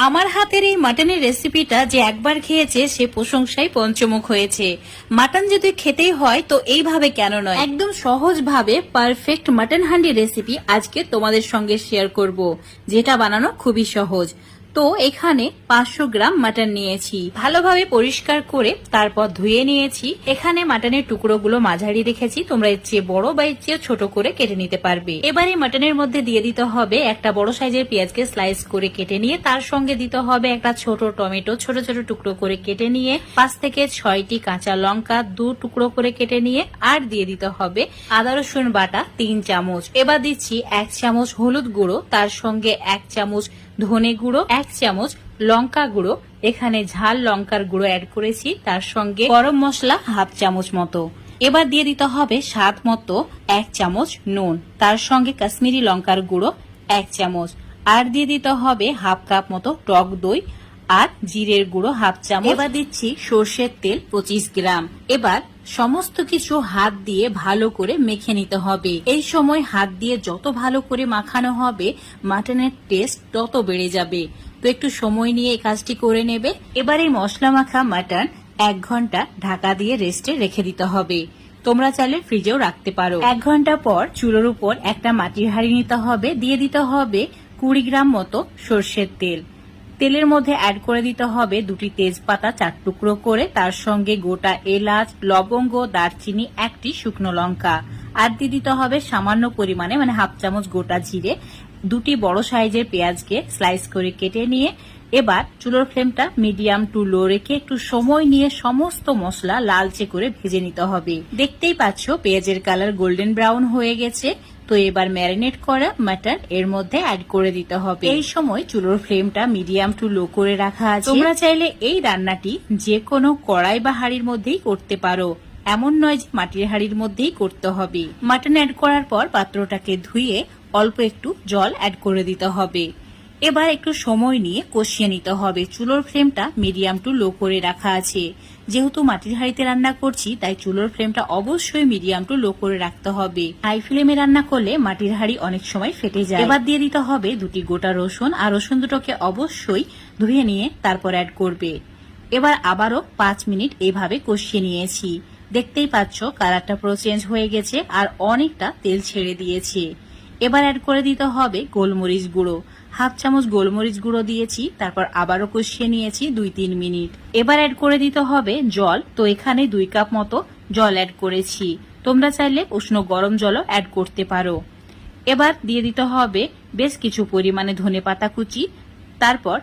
আমার হাতের এই মাটনের রেসিপিটা যে একবার খেয়েছে সে প্রশংসায় পঞ্চমুখ হয়েছে। মাটন যদি খেতেই হয় তো এইভাবে কেন নয়, একদম সহজ ভাবে পারফেক্ট মাটন হান্ডি রেসিপি আজকে তোমাদের সঙ্গে শেয়ার করব, যেটা বানানো খুবই সহজ। তো এখানে 500 গ্রাম মাটন নিয়েছি, ভালোভাবে পরিষ্কার করে তারপর ধুয়ে নিয়েছি। এখানে মাটনের টুকরোগুলো মাঝারি রেখেছি, তোমরা এর চেয়ে বড় বা এর চেয়ে ছোট করে কেটে নিতে পারবে। এবারে মাটনের মধ্যে দিয়ে দিতে হবে একটা বড় সাইজের পেঁয়াজকে স্লাইস করে কেটে নিয়ে, তার সঙ্গে দিতে হবে একটা ছোট টমেটো ছোট ছোট টুকরো করে কেটে নিয়ে, 5 থেকে 6টি কাঁচা লঙ্কা 2 টুকরো করে কেটে নিয়ে, আর দিয়ে দিতে হবে আদা রসুন বাটা 3 চামচ। এবার দিচ্ছি 1 চামচ হলুদ গুঁড়ো, তার সঙ্গে 1 চামচ ধনে গুঁড়ো, 1 চামচ লঙ্কা গুঁড়ো, এখানে ঝাল লঙ্কার গুঁড়ো অ্যাড করেছি, তার সঙ্গে গরম মশলা হাফ চামচ মতো। এবার দিয়ে দিতে হবে স্বাদ মতো 1 চামচ নুন, তার সঙ্গে কাশ্মীরি লঙ্কার গুঁড়ো 1 চামচ, আর দিয়ে দিতে হবে হাফ কাপ মতো টক দই আর জিরের গুঁড়ো হাফ চামচ। এবার দিচ্ছি সর্ষের তেল 25 গ্রাম। এবার সমস্ত কিছু হাত দিয়ে ভালো করে মেখে নিতে হবে। এই সময় হাত দিয়ে যত ভালো করে মাখানো হবে মাটনের টেস্ট তত বেড়ে যাবে। তো একটু সময় নিয়ে এই কাজটি করে নেবে। এবার এই মশলা মাখা মাটন 1 ঘন্টা ঢাকা দিয়ে রেস্টে রেখে দিতে হবে। তোমরা চাইলে ফ্রিজেও রাখতে পারো। 1 ঘন্টা পর চুলোর উপর একটা মাটির হাঁড়ি নিতে হবে, দিয়ে দিতে হবে 20 গ্রাম মতো সর্ষের তেল। তেলের মধ্যে অ্যাড করে দিতে হবে 2টি তেজপাতা 4 টুকরো করে, তার সঙ্গে গোটা এলাচ, লবঙ্গ, দারচিনি, 1টি শুকনো লঙ্কা, আর দিয়ে দিতে হবে সামান্য পরিমাণে মানে হাফ চামচ গোটা জিরে। 2টি বড় সাইজের পেঁয়াজকে স্লাইস করে কেটে নিয়ে এবার চুলোর ফ্লেমটা মিডিয়াম টু লো রেখে একটু সময় নিয়ে সমস্ত মশলা লালচে করে ভেজে নিতে হবে। দেখতেই পাচ্ছ পেঁয়াজের কালার গোল্ডেন ব্রাউন হয়ে গেছে। তো এবার ম্যারিনেট করা মাটন এর মধ্যে অ্যাড করে দিতে হবে। এই সময় চুলোর ফ্লেমটা মিডিয়াম টু লো করে রাখা আছে। তোমরা চাইলে এই রান্নাটি যে কোনো কড়াই বা হাঁড়ির মধ্যেই করতে পারো, এমন নয় যে মাটির হাঁড়ির মধ্যেই করতে হবে। মাটন অ্যাড করার পর পাত্রটাকে ধুয়ে অল্প একটু জল অ্যাড করে দিতে হবে। এবার একটু সময় নিয়ে কষিয়ে নিতে হবে। চুলোর ফ্লেমটা মিডিয়াম টু লো করে রাখা আছে। যেহেতু মাটির হাঁড়িতে রান্না করছি তাই চুলোর ফ্লেমটা অবশ্যই মিডিয়াম টু লো করে রাখতে হবে। হাই ফ্লেমে রান্না করলে মাটির হাঁড়ি অনেক সময় ফেটে যায়। এবার দিয়ে দিতে হবে 2টি গোটা রসুন, আর রসুন দুটোকে অবশ্যই ধুয়ে নিয়ে তারপর অ্যাড করবে। এবার আবারও 5 মিনিট এইভাবে কষিয়ে নিয়েছি। দেখতেই পাচ্ছ কালারটা পুরো চেঞ্জ হয়ে গেছে আর অনেকটা তেল ছেড়ে দিয়েছে। এবার অ্যাড করে দিতে হবে গোলমরিচ গুঁড়ো, হাফ চামচ গোলমরিচ গুঁড়ো দিয়েছি, তারপর আবারও কষিয়ে নিয়েছি 2-3 মিনিট। এবার অ্যাড করে দিতে হবে জল। তো এখানে 2 কাপ মতো জল অ্যাড করেছি, তোমরা চাইলে উষ্ণ গরম জলও অ্যাড করতে পারো। এবার দিয়ে দিতে হবে বেশ কিছু পরিমাণে ধনেপাতা কুচি, তারপর